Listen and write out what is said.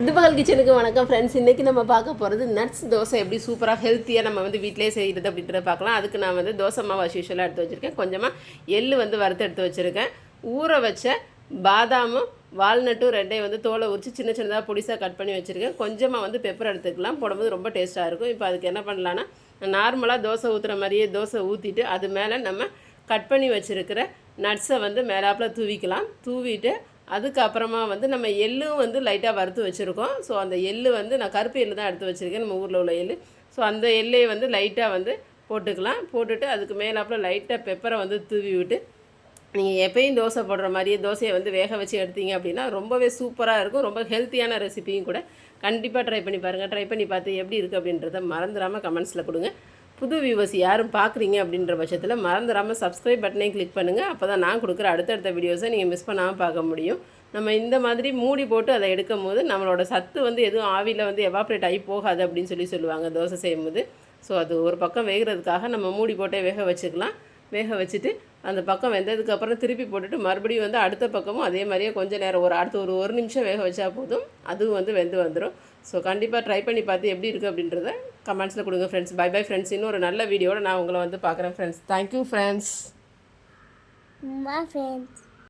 திண்டுபகல் கிச்சனுக்கு வணக்கம் ஃப்ரெண்ட்ஸ். இன்றைக்கி நம்ம பார்க்க போகிறது நட்ஸ் தோசை எப்படி சூப்பராக ஹெல்த்தியாக நம்ம வீட்டிலே செய்கிறது அப்படின்றத பார்க்கலாம். அதுக்கு நான் தோசை மாவு யூஷுவலாக எடுத்து வச்சுருக்கேன். கொஞ்சமாக எள்ளு வறுத்து எடுத்து வச்சுருக்கேன். ஊற வச்ச பாதாமும் வால்நட்டும் ரெண்டையும் தோலை உரித்து சின்ன சின்னதாக பொடிசாக கட் பண்ணி வச்சுருக்கேன். கொஞ்சமாக பெப்பர் எடுத்துக்கலாம். போடும்போது ரொம்ப டேஸ்ட்டாக இருக்கும். இப்போ அதுக்கு என்ன பண்ணலான்னா, நார்மலாக தோசை ஊற்றுற மாதிரியே தோசை ஊற்றிட்டு அது மேலே நம்ம கட் பண்ணி வச்சுருக்கிற நட்ஸை மேலாப்பில் தூவிக்கலாம். தூவிட்டு அதுக்கப்புறமா நம்ம எள்ளும் லைட்டாக வறுத்து வச்சுருக்கோம். ஸோ அந்த எள்ளு நான் கருப்பு எள்ளு தான் எடுத்து வச்சுருக்கேன், நம்ம ஊரில் உள்ள எள்ளு. ஸோ அந்த எள்ளையை லைட்டாக போட்டுக்கலாம். போட்டுட்டு அதுக்கு மேலாப்பில் லைட்டாக பெப்பரை தூவி விட்டு நீங்கள் எப்பயும் தோசை போடுற மாதிரியே தோசையை வேக வச்சு எடுத்தீங்க அப்படின்னா ரொம்பவே சூப்பராக இருக்கும். ரொம்ப ஹெல்த்தியான ரெசிபியும் கூட. கண்டிப்பாக ட்ரை பண்ணி பாருங்கள். ட்ரை பண்ணி பார்த்து எப்படி இருக்குது அப்படின்றத மறந்துடாமல் கமெண்ட்ஸில் கொடுங்க. புது வியூவர்ஸ் யாரும் பார்க்குறீங்க அப்படின்ற பட்சத்தில் மறந்துடாமல் சப்ஸ்கிரைப் பட்டனையும் கிளிக் பண்ணுங்கள். அப்போ தான் நான் கொடுக்குற அடுத்தடுத்த வீடியோஸை நீங்கள் மிஸ் பண்ணாமல் பார்க்க முடியும். நம்ம இந்த மாதிரி மூடி போட்டு அதை எடுக்கும் போது நம்மளோட சத்து எதுவும் ஆவியில் எவாப்ரேட் ஆகி போகாது அப்படின்னு சொல்லுவாங்க தோசை செய்யும்போது. ஸோ அது ஒரு பக்கம் வேகிறதுக்காக நம்ம மூடி போட்டே வேக வச்சுக்கலாம். வேக வச்சுட்டு அந்த பக்கம் வெந்ததுக்கப்புறம் திருப்பி போட்டுட்டு மறுபடியும் அடுத்த பக்கமும் அதே மாதிரியே கொஞ்சம் நேரம் அடுத்து ஒரு நிமிஷம் வேக வச்சா போதும். அதுவும் வெந்து வந்துடும். ஸோ கண்டிப்பாக ட்ரை பண்ணி பார்த்து எப்படி இருக்குது அப்படின்றத கமெண்ட்ஸில் கொடுங்க ஃப்ரெண்ட்ஸ். By bye friends. இன்னும் ஒரு நல்ல வீடியோட நான் உங்களை பார்க்குறேன் ஃப்ரெண்ட்ஸ். Thank you friends.